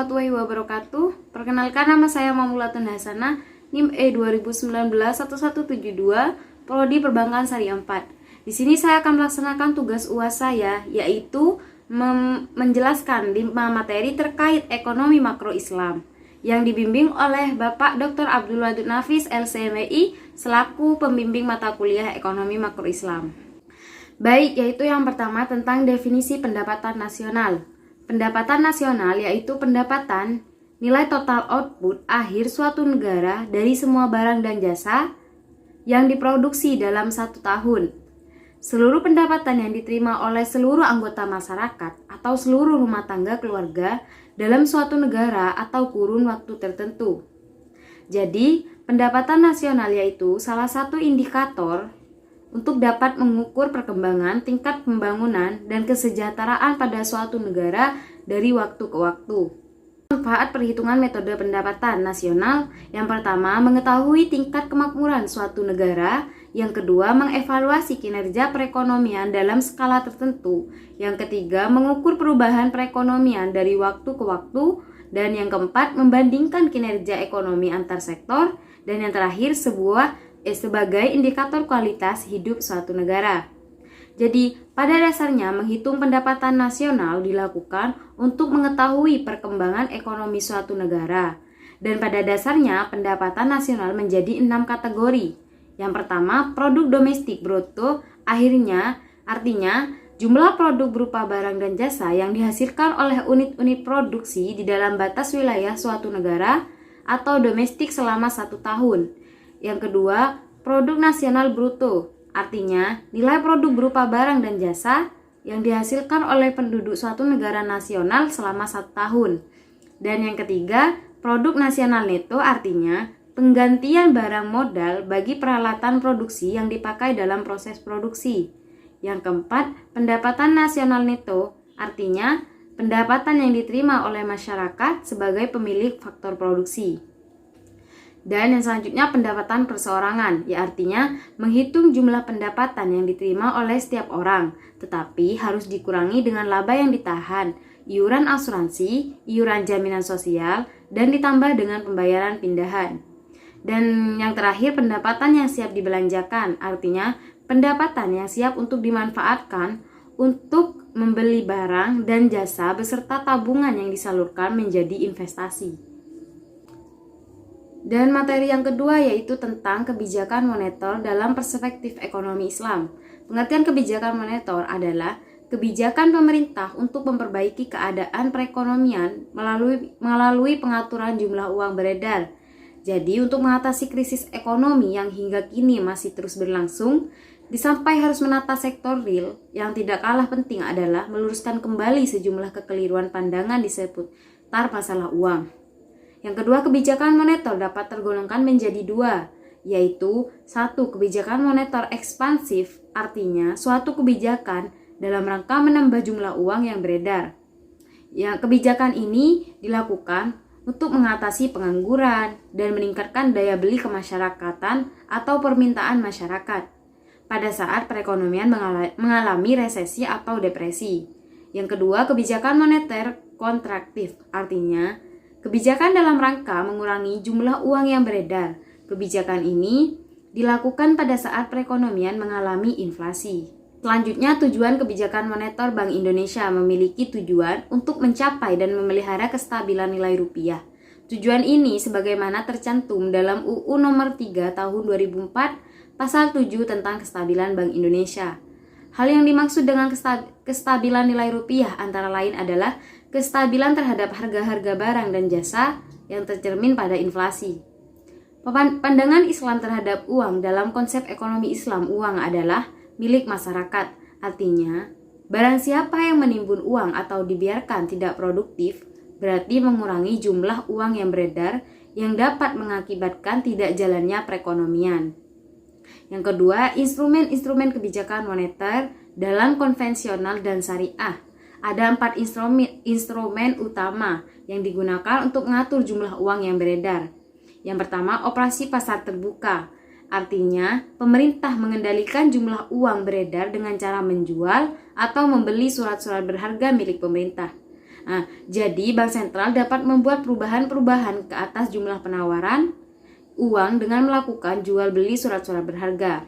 warahmatullahi wabarakatuh. Perkenalkan, nama saya Mamulatun Hasanah, NIM E 2019-1172, Prodi Perbankan Syariah 4. Di sini saya akan melaksanakan tugas UAS saya, yaitu menjelaskan 5 materi terkait ekonomi makro Islam yang dibimbing oleh Bapak Dr. Abdul Wadud Nafis LCMI selaku pembimbing mata kuliah ekonomi makro Islam. Baik, yaitu yang pertama tentang definisi pendapatan nasional. Pendapatan nasional yaitu pendapatan nilai total output akhir suatu negara dari semua barang dan jasa yang diproduksi dalam satu tahun. Seluruh pendapatan yang diterima oleh seluruh anggota masyarakat atau seluruh rumah tangga keluarga dalam suatu negara atau kurun waktu tertentu. Jadi, pendapatan nasional yaitu salah satu indikator untuk dapat mengukur perkembangan tingkat pembangunan dan kesejahteraan pada suatu negara dari waktu ke waktu. Manfaat perhitungan metode pendapatan nasional: yang pertama, mengetahui tingkat kemakmuran suatu negara; yang kedua, mengevaluasi kinerja perekonomian dalam skala tertentu; yang ketiga, mengukur perubahan perekonomian dari waktu ke waktu; dan yang keempat, membandingkan kinerja ekonomi antar sektor; dan yang terakhir, sebagai indikator kualitas hidup suatu negara. Jadi, pada dasarnya menghitung pendapatan nasional dilakukan untuk mengetahui perkembangan ekonomi suatu negara. Dan pada dasarnya pendapatan nasional menjadi 6 kategori. Yang pertama, produk domestik bruto, artinya jumlah produk berupa barang dan jasa yang dihasilkan oleh unit-unit produksi di dalam batas wilayah suatu negara atau domestik selama 1 tahun. Yang kedua, produk nasional bruto, artinya nilai produk berupa barang dan jasa yang dihasilkan oleh penduduk suatu negara nasional selama 1 tahun. Dan yang ketiga, produk nasional neto, artinya penggantian barang modal bagi peralatan produksi yang dipakai dalam proses produksi. Yang keempat, pendapatan nasional neto, artinya pendapatan yang diterima oleh masyarakat sebagai pemilik faktor produksi. Dan yang selanjutnya, pendapatan perseorangan, artinya menghitung jumlah pendapatan yang diterima oleh setiap orang, tetapi harus dikurangi dengan laba yang ditahan, iuran asuransi, iuran jaminan sosial, dan ditambah dengan pembayaran pindahan. Dan yang terakhir, pendapatan yang siap dibelanjakan, artinya pendapatan yang siap untuk dimanfaatkan untuk membeli barang dan jasa beserta tabungan yang disalurkan menjadi investasi. Dan materi yang kedua yaitu tentang kebijakan moneter dalam perspektif ekonomi Islam. Pengertian kebijakan moneter adalah kebijakan pemerintah untuk memperbaiki keadaan perekonomian melalui pengaturan jumlah uang beredar. Jadi, untuk mengatasi krisis ekonomi yang hingga kini masih terus berlangsung, sampai harus menata sektor real, yang tidak kalah penting adalah meluruskan kembali sejumlah kekeliruan pandangan di seputar masalah uang. Yang kedua, kebijakan moneter dapat tergolongkan menjadi 2, yaitu 1. Kebijakan moneter ekspansif, artinya suatu kebijakan dalam rangka menambah jumlah uang yang beredar. Yang kebijakan ini dilakukan untuk mengatasi pengangguran dan meningkatkan daya beli kemasyarakatan atau permintaan masyarakat pada saat perekonomian mengalami resesi atau depresi. Yang kedua, kebijakan moneter kontraktif, artinya kebijakan dalam rangka mengurangi jumlah uang yang beredar. Kebijakan ini dilakukan pada saat perekonomian mengalami inflasi. Selanjutnya, tujuan kebijakan moneter Bank Indonesia memiliki tujuan untuk mencapai dan memelihara kestabilan nilai rupiah. Tujuan ini sebagaimana tercantum dalam UU Nomor 3 Tahun 2004 Pasal 7 tentang Kestabilan Bank Indonesia. Hal yang dimaksud dengan kestabilan nilai rupiah antara lain adalah kestabilan terhadap harga-harga barang dan jasa yang tercermin pada inflasi. Pandangan Islam terhadap uang dalam konsep ekonomi Islam, uang adalah milik masyarakat. Artinya, barang siapa yang menimbun uang atau dibiarkan tidak produktif, berarti mengurangi jumlah uang yang beredar yang dapat mengakibatkan tidak jalannya perekonomian. Yang kedua, instrumen-instrumen kebijakan moneter dalam konvensional dan syariah. Ada 4 instrumen utama yang digunakan untuk mengatur jumlah uang yang beredar. Yang pertama, operasi pasar terbuka. Artinya, pemerintah mengendalikan jumlah uang beredar dengan cara menjual atau membeli surat-surat berharga milik pemerintah. Nah, jadi bank sentral dapat membuat perubahan-perubahan ke atas jumlah penawaran uang dengan melakukan jual beli surat-surat berharga.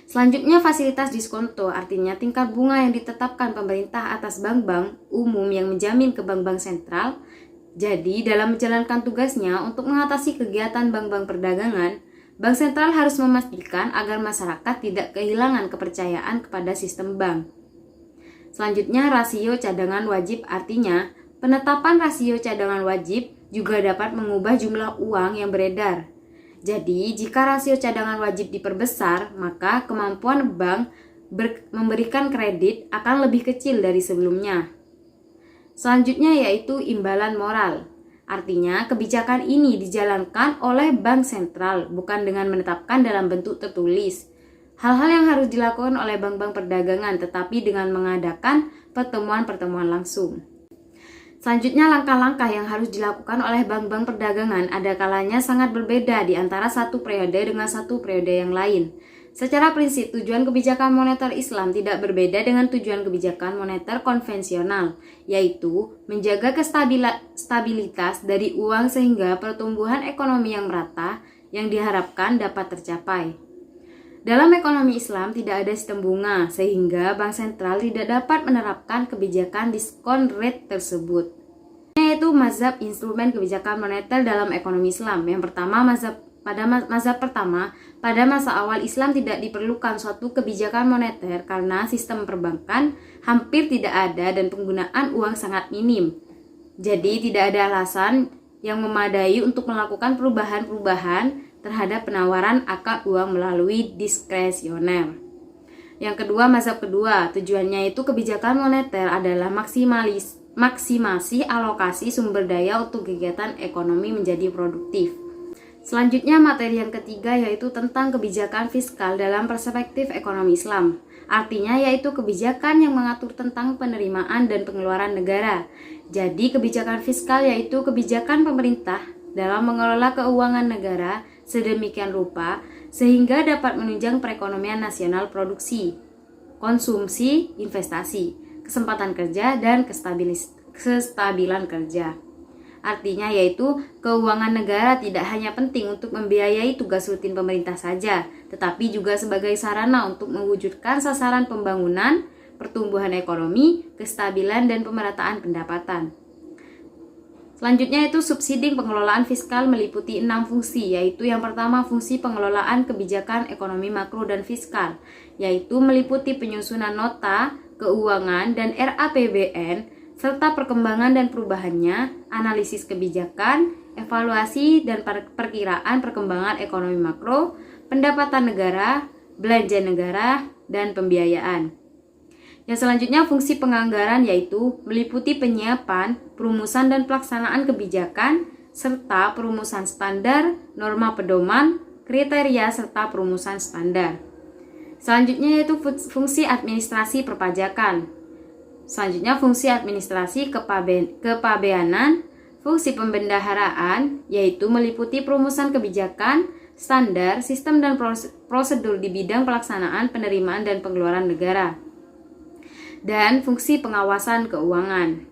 Selanjutnya fasilitas diskonto, artinya tingkat bunga yang ditetapkan pemerintah atas bank-bank umum yang menjamin ke bank-bank sentral. Jadi dalam menjalankan tugasnya untuk mengatasi kegiatan bank-bank perdagangan, bank sentral harus memastikan agar masyarakat tidak kehilangan kepercayaan kepada sistem bank. Selanjutnya rasio cadangan wajib, artinya penetapan rasio cadangan wajib juga dapat mengubah jumlah uang yang beredar. Jadi, jika rasio cadangan wajib diperbesar, maka kemampuan bank memberikan kredit akan lebih kecil dari sebelumnya. Selanjutnya yaitu imbalan moral. Artinya, kebijakan ini dijalankan oleh bank sentral, bukan dengan menetapkan dalam bentuk tertulis. Hal-hal yang harus dilakukan oleh bank-bank perdagangan, tetapi dengan mengadakan pertemuan-pertemuan langsung. Selanjutnya langkah-langkah yang harus dilakukan oleh bank-bank perdagangan ada kalanya sangat berbeda di antara satu periode dengan satu periode yang lain. Secara prinsip, tujuan kebijakan moneter Islam tidak berbeda dengan tujuan kebijakan moneter konvensional, yaitu menjaga stabilitas dari uang sehingga pertumbuhan ekonomi yang merata yang diharapkan dapat tercapai. Dalam ekonomi Islam tidak ada sistem bunga, sehingga bank sentral tidak dapat menerapkan kebijakan diskon rate tersebut. Yaitu mazhab instrumen kebijakan moneter dalam ekonomi Islam. Yang pertama, mazhab pertama, pada masa awal Islam tidak diperlukan suatu kebijakan moneter karena sistem perbankan hampir tidak ada dan penggunaan uang sangat minim. Jadi tidak ada alasan yang memadai untuk melakukan perubahan-perubahan terhadap penawaran akar uang melalui diskresioner. Yang kedua, mazhab kedua, tujuannya itu kebijakan moneter adalah maksimasi alokasi sumber daya untuk kegiatan ekonomi menjadi produktif. Selanjutnya materi yang ketiga yaitu tentang kebijakan fiskal dalam perspektif ekonomi Islam. Artinya yaitu kebijakan yang mengatur tentang penerimaan dan pengeluaran negara. Jadi kebijakan fiskal yaitu kebijakan pemerintah dalam mengelola keuangan negara sedemikian rupa sehingga dapat menunjang perekonomian nasional, produksi, konsumsi, investasi, kesempatan kerja, dan kestabilan kerja. Artinya yaitu keuangan negara tidak hanya penting untuk membiayai tugas rutin pemerintah saja, tetapi juga sebagai sarana untuk mewujudkan sasaran pembangunan, pertumbuhan ekonomi, kestabilan, dan pemerataan pendapatan. Selanjutnya itu subsidi pengelolaan fiskal meliputi 6 fungsi, yaitu yang pertama fungsi pengelolaan kebijakan ekonomi makro dan fiskal, yaitu meliputi penyusunan nota, keuangan, dan RAPBN, serta perkembangan dan perubahannya, analisis kebijakan, evaluasi dan perkiraan perkembangan ekonomi makro, pendapatan negara, belanja negara, dan pembiayaan. Yang selanjutnya fungsi penganggaran yaitu meliputi penyiapan, perumusan dan pelaksanaan kebijakan, serta perumusan standar, norma pedoman, kriteria serta perumusan standar. Selanjutnya yaitu fungsi administrasi perpajakan. Selanjutnya fungsi administrasi kepabeanan, fungsi pembendaharaan yaitu meliputi perumusan kebijakan, standar, sistem dan prosedur di bidang pelaksanaan penerimaan dan pengeluaran negara. Dan fungsi pengawasan keuangan.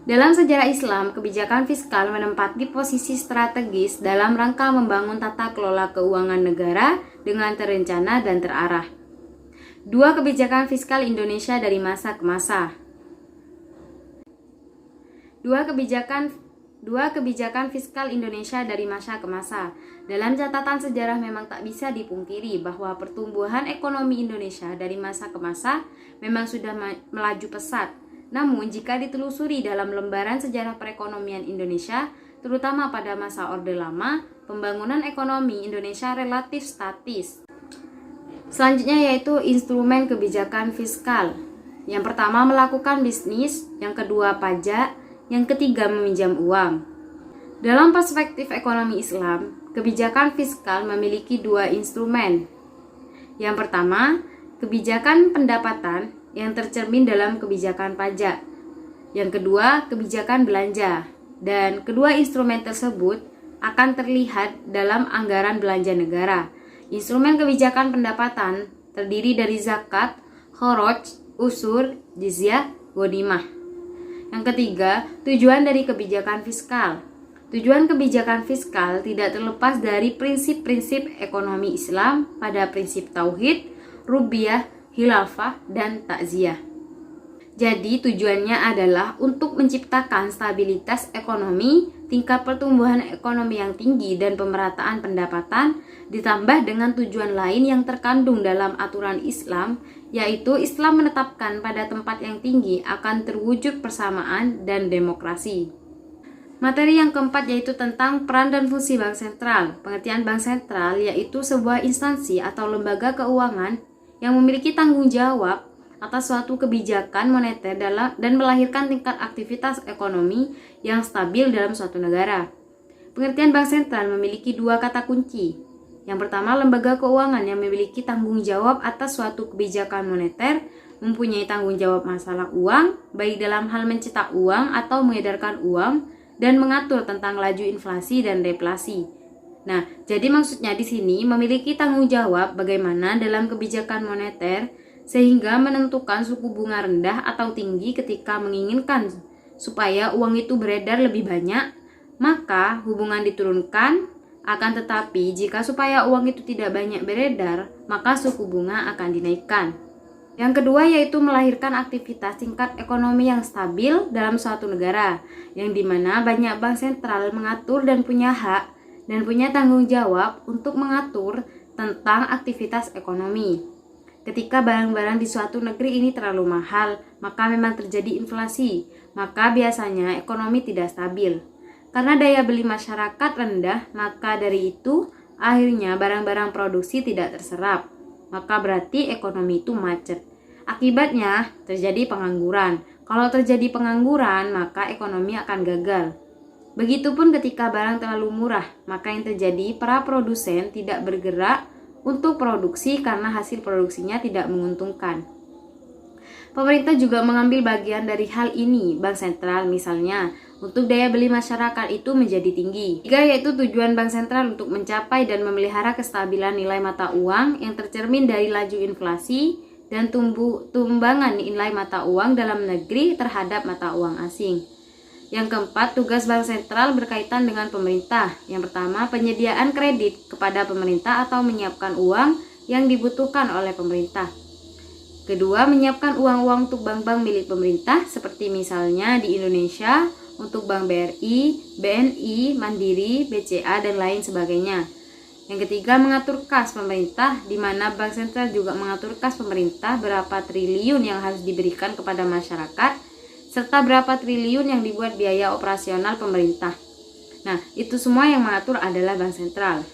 Dalam sejarah Islam, kebijakan fiskal menempati posisi strategis dalam rangka membangun tata kelola keuangan negara dengan terencana dan terarah. Dua kebijakan fiskal Indonesia dari masa ke masa. Dua kebijakan fiskal Indonesia dari masa ke masa. Dalam catatan sejarah memang tak bisa dipungkiri bahwa pertumbuhan ekonomi Indonesia dari masa ke masa memang sudah melaju pesat. Namun jika ditelusuri dalam lembaran sejarah perekonomian Indonesia, terutama pada masa Orde Lama, pembangunan ekonomi Indonesia relatif statis. Selanjutnya yaitu instrumen kebijakan fiskal. Yang pertama melakukan bisnis, yang kedua pajak, yang ketiga meminjam uang. Dalam perspektif ekonomi Islam, kebijakan fiskal memiliki dua instrumen. Yang pertama, kebijakan pendapatan yang tercermin dalam kebijakan pajak. Yang kedua, kebijakan belanja. Dan kedua instrumen tersebut akan terlihat dalam anggaran belanja negara. Instrumen kebijakan pendapatan terdiri dari zakat, kharaj, usur, jizyah, ghanimah. Yang ketiga, tujuan dari kebijakan fiskal. Tujuan kebijakan fiskal tidak terlepas dari prinsip-prinsip ekonomi Islam pada prinsip tauhid, rububiyah, khilafah, dan takziah. Jadi tujuannya adalah untuk menciptakan stabilitas ekonomi, tingkat pertumbuhan ekonomi yang tinggi, dan pemerataan pendapatan, ditambah dengan tujuan lain yang terkandung dalam aturan Islam, yaitu Islam menetapkan pada tempat yang tinggi akan terwujud persamaan dan demokrasi. Materi yang keempat yaitu tentang peran dan fungsi bank sentral. Pengertian bank sentral yaitu sebuah instansi atau lembaga keuangan yang memiliki tanggung jawab atas suatu kebijakan moneter dan melahirkan tingkat aktivitas ekonomi yang stabil dalam suatu negara. Pengertian bank sentral memiliki dua kata kunci. Yang pertama, lembaga keuangan yang memiliki tanggung jawab atas suatu kebijakan moneter, mempunyai tanggung jawab masalah uang, baik dalam hal mencetak uang atau mengedarkan uang, dan mengatur tentang laju inflasi dan deflasi. Nah, jadi maksudnya di sini memiliki tanggung jawab bagaimana dalam kebijakan moneter sehingga menentukan suku bunga rendah atau tinggi ketika menginginkan supaya uang itu beredar lebih banyak, maka hubungan diturunkan. Akan tetapi jika supaya uang itu tidak banyak beredar, maka suku bunga akan dinaikkan. Yang kedua yaitu melahirkan aktivitas tingkat ekonomi yang stabil dalam suatu negara, yang dimana banyak bank sentral mengatur dan punya hak dan punya tanggung jawab untuk mengatur tentang aktivitas ekonomi. Ketika barang-barang di suatu negeri ini terlalu mahal, maka memang terjadi inflasi, maka biasanya ekonomi tidak stabil. Karena daya beli masyarakat rendah, maka dari itu akhirnya barang-barang produksi tidak terserap. Maka berarti ekonomi itu macet. Akibatnya terjadi pengangguran. Kalau terjadi pengangguran, maka ekonomi akan gagal. Begitupun ketika barang terlalu murah, maka yang terjadi para produsen tidak bergerak untuk produksi karena hasil produksinya tidak menguntungkan. Pemerintah juga mengambil bagian dari hal ini, bank sentral misalnya, untuk daya beli masyarakat itu menjadi tinggi. Tiga yaitu tujuan bank sentral untuk mencapai dan memelihara kestabilan nilai mata uang yang tercermin dari laju inflasi dan tumbangan nilai mata uang dalam negeri terhadap mata uang asing. Yang keempat, tugas bank sentral berkaitan dengan pemerintah. Yang pertama, penyediaan kredit kepada pemerintah atau menyiapkan uang yang dibutuhkan oleh pemerintah. Kedua, menyiapkan uang-uang untuk bank-bank milik pemerintah seperti misalnya di Indonesia untuk Bank BRI, BNI, Mandiri, BCA, dan lain sebagainya. Yang ketiga, mengatur kas pemerintah, di mana bank sentral juga mengatur kas pemerintah berapa triliun yang harus diberikan kepada masyarakat, serta berapa triliun yang dibuat biaya operasional pemerintah. Nah, itu semua yang mengatur adalah bank sentral.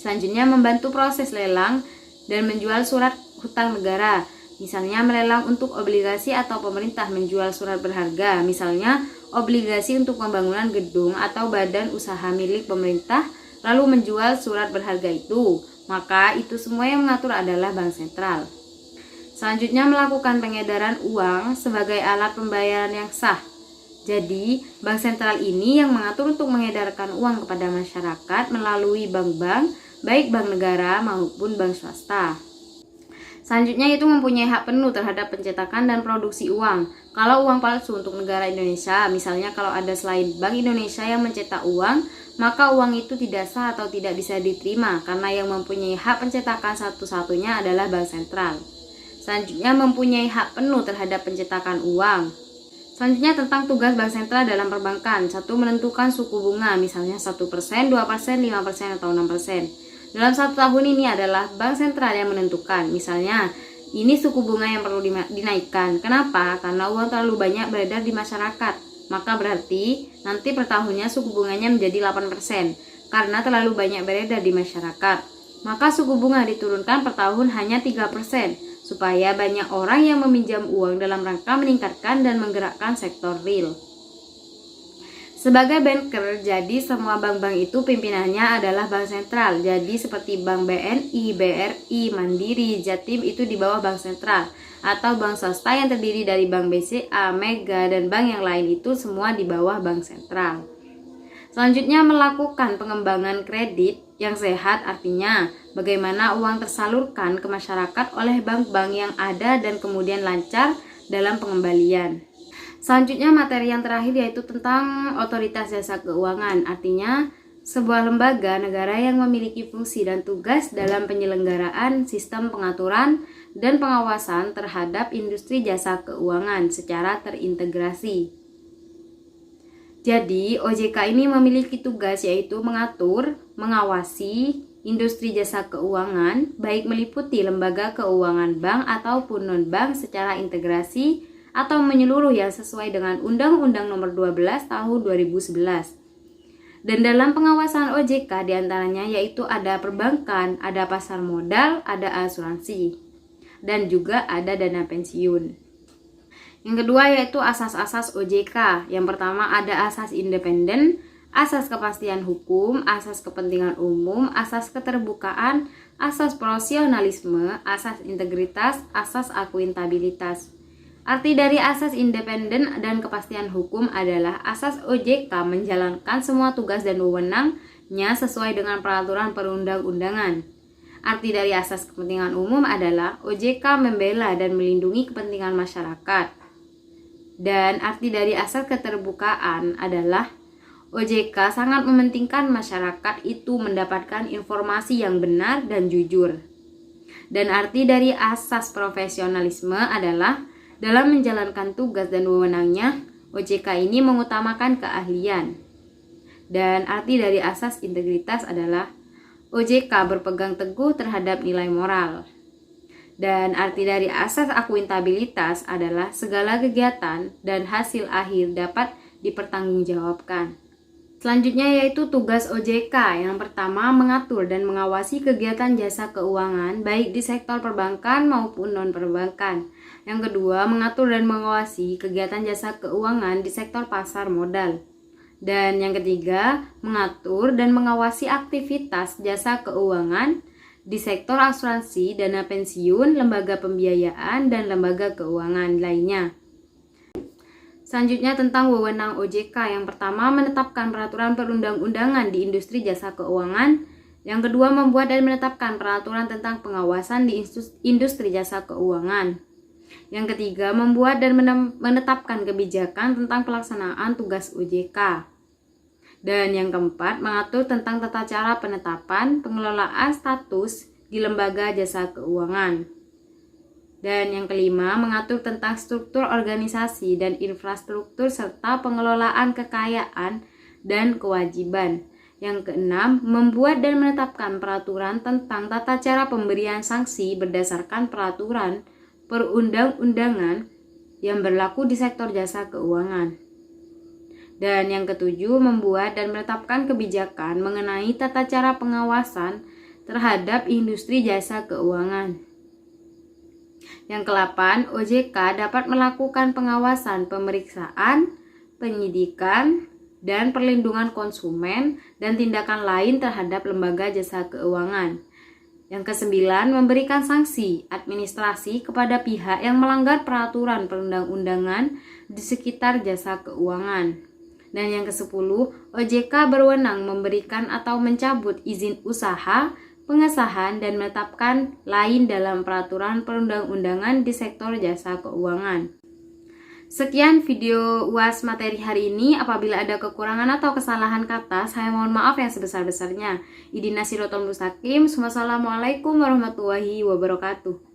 Selanjutnya, membantu proses lelang dan menjual surat hutang negara. Misalnya melelang untuk obligasi atau pemerintah menjual surat berharga, misalnya obligasi untuk pembangunan gedung atau badan usaha milik pemerintah, lalu menjual surat berharga itu, maka itu semua yang mengatur adalah bank sentral. Selanjutnya, melakukan pengedaran uang sebagai alat pembayaran yang sah. Jadi, bank sentral ini yang mengatur untuk mengedarkan uang kepada masyarakat melalui bank-bank, baik bank negara maupun bank swasta. Selanjutnya itu mempunyai hak penuh terhadap pencetakan dan produksi uang. Kalau uang palsu untuk negara Indonesia, misalnya kalau ada selain Bank Indonesia yang mencetak uang, maka uang itu tidak sah atau tidak bisa diterima karena yang mempunyai hak pencetakan satu-satunya adalah bank sentral. Selanjutnya mempunyai hak penuh terhadap pencetakan uang. Selanjutnya tentang tugas bank sentral dalam perbankan. Satu, menentukan suku bunga, misalnya 1%, 2%, 5%, atau 6%. Dalam 1 tahun ini adalah bank sentral yang menentukan. Misalnya, ini suku bunga yang perlu dinaikkan. Kenapa? Karena uang terlalu banyak beredar di masyarakat. Maka berarti nanti per tahunnya suku bunganya menjadi 8%. Karena terlalu banyak beredar di masyarakat. Maka suku bunga diturunkan per tahun hanya 3%. Supaya banyak orang yang meminjam uang dalam rangka meningkatkan dan menggerakkan sektor real. Sebagai banker, jadi semua bank-bank itu pimpinannya adalah bank sentral. Jadi seperti Bank BNI, BRI, Mandiri, Jatim itu di bawah bank sentral. Atau bank swasta yang terdiri dari Bank BCA, Mega, dan bank yang lain itu semua di bawah bank sentral. Selanjutnya melakukan pengembangan kredit yang sehat, artinya bagaimana uang tersalurkan ke masyarakat oleh bank-bank yang ada dan kemudian lancar dalam pengembalian. Selanjutnya materi yang terakhir yaitu tentang otoritas jasa keuangan. Artinya sebuah lembaga negara yang memiliki fungsi dan tugas dalam penyelenggaraan sistem pengaturan dan pengawasan terhadap industri jasa keuangan secara terintegrasi. Jadi, OJK ini memiliki tugas yaitu mengatur, mengawasi industri jasa keuangan, baik meliputi lembaga keuangan bank ataupun non-bank secara integrasi atau menyeluruh yang sesuai dengan Undang-Undang Nomor 12 Tahun 2011. Dan dalam pengawasan OJK diantaranya yaitu ada perbankan, ada pasar modal, ada asuransi, dan juga ada dana pensiun. Yang kedua yaitu asas-asas OJK. Yang pertama ada asas independen, asas kepastian hukum, asas kepentingan umum, asas keterbukaan, asas profesionalisme, asas integritas, asas akuntabilitas. Arti dari asas independen dan kepastian hukum adalah asas OJK menjalankan semua tugas dan wewenangnya sesuai dengan peraturan perundang-undangan. Arti dari asas kepentingan umum adalah OJK membela dan melindungi kepentingan masyarakat. Dan arti dari asas keterbukaan adalah OJK sangat mementingkan masyarakat itu mendapatkan informasi yang benar dan jujur. Dan arti dari asas profesionalisme adalah dalam menjalankan tugas dan wewenangnya, OJK ini mengutamakan keahlian. Dan arti dari asas integritas adalah OJK berpegang teguh terhadap nilai moral. Dan arti dari asas akuntabilitas adalah segala kegiatan dan hasil akhir dapat dipertanggungjawabkan. Selanjutnya yaitu tugas OJK. Yang pertama mengatur dan mengawasi kegiatan jasa keuangan baik di sektor perbankan maupun non-perbankan. Yang kedua mengatur dan mengawasi kegiatan jasa keuangan di sektor pasar modal. Dan yang ketiga mengatur dan mengawasi aktivitas jasa keuangan di sektor asuransi, dana pensiun, lembaga pembiayaan, dan lembaga keuangan lainnya. Selanjutnya tentang wewenang OJK. Yang pertama menetapkan peraturan perundang-undangan di industri jasa keuangan. Yang kedua membuat dan menetapkan peraturan tentang pengawasan di industri jasa keuangan. Yang ketiga membuat dan menetapkan kebijakan tentang pelaksanaan tugas OJK. Dan yang keempat mengatur tentang tata cara penetapan pengelolaan status di lembaga jasa keuangan. Dan yang kelima, mengatur tentang struktur organisasi dan infrastruktur serta pengelolaan kekayaan dan kewajiban. Yang keenam, membuat dan menetapkan peraturan tentang tata cara pemberian sanksi berdasarkan peraturan perundang-undangan yang berlaku di sektor jasa keuangan. Dan yang ketujuh, membuat dan menetapkan kebijakan mengenai tata cara pengawasan terhadap industri jasa keuangan. Yang kedelapan, OJK dapat melakukan pengawasan, pemeriksaan, penyidikan, dan perlindungan konsumen dan tindakan lain terhadap lembaga jasa keuangan. Yang kesembilan, memberikan sanksi administrasi kepada pihak yang melanggar peraturan perundang-undangan di sekitar jasa keuangan. Dan yang kesepuluh, OJK berwenang memberikan atau mencabut izin usaha, pengesahan, dan menetapkan lain dalam peraturan perundang-undangan di sektor jasa keuangan. Sekian video UAS materi hari ini. Apabila ada kekurangan atau kesalahan kata, saya mohon maaf yang sebesar-besarnya. Idina Sirotol Mustaqim. Wassalamualaikum warahmatullahi wabarakatuh.